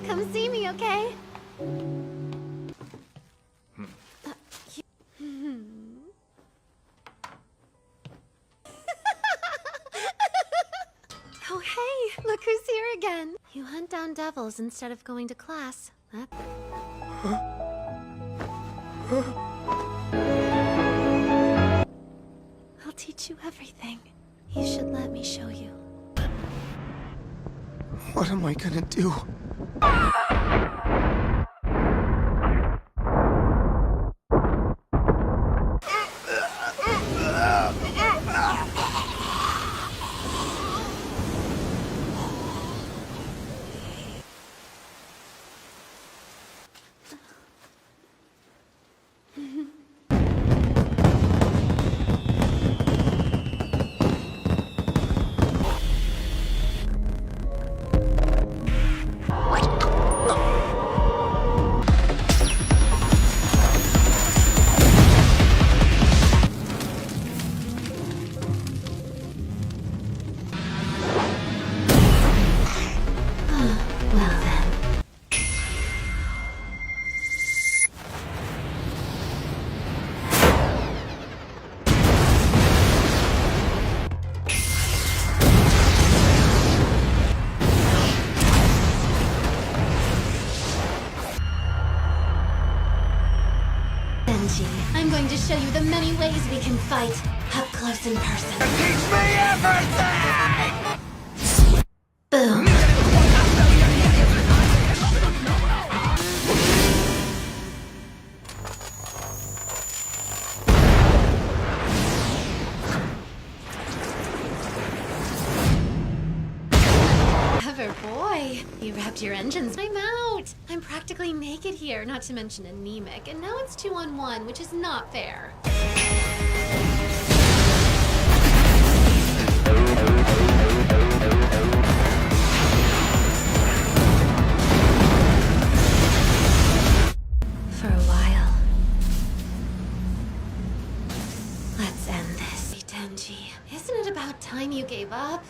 Come see me, okay? Oh, hey, look who's here again. You hunt down devils instead of going to class. I'll teach you everything. You should let me show you. What am I gonna do? I'm going to show you the many ways we can fight, up close in person. Teach me everything! Boom. Clever boy. You wrapped your engines. I'm out. I'm practically naked here, not to mention anemic. And now it's 2-on-1, which is not fair. For a while. Let's end this. Denji, isn't it about time you gave up?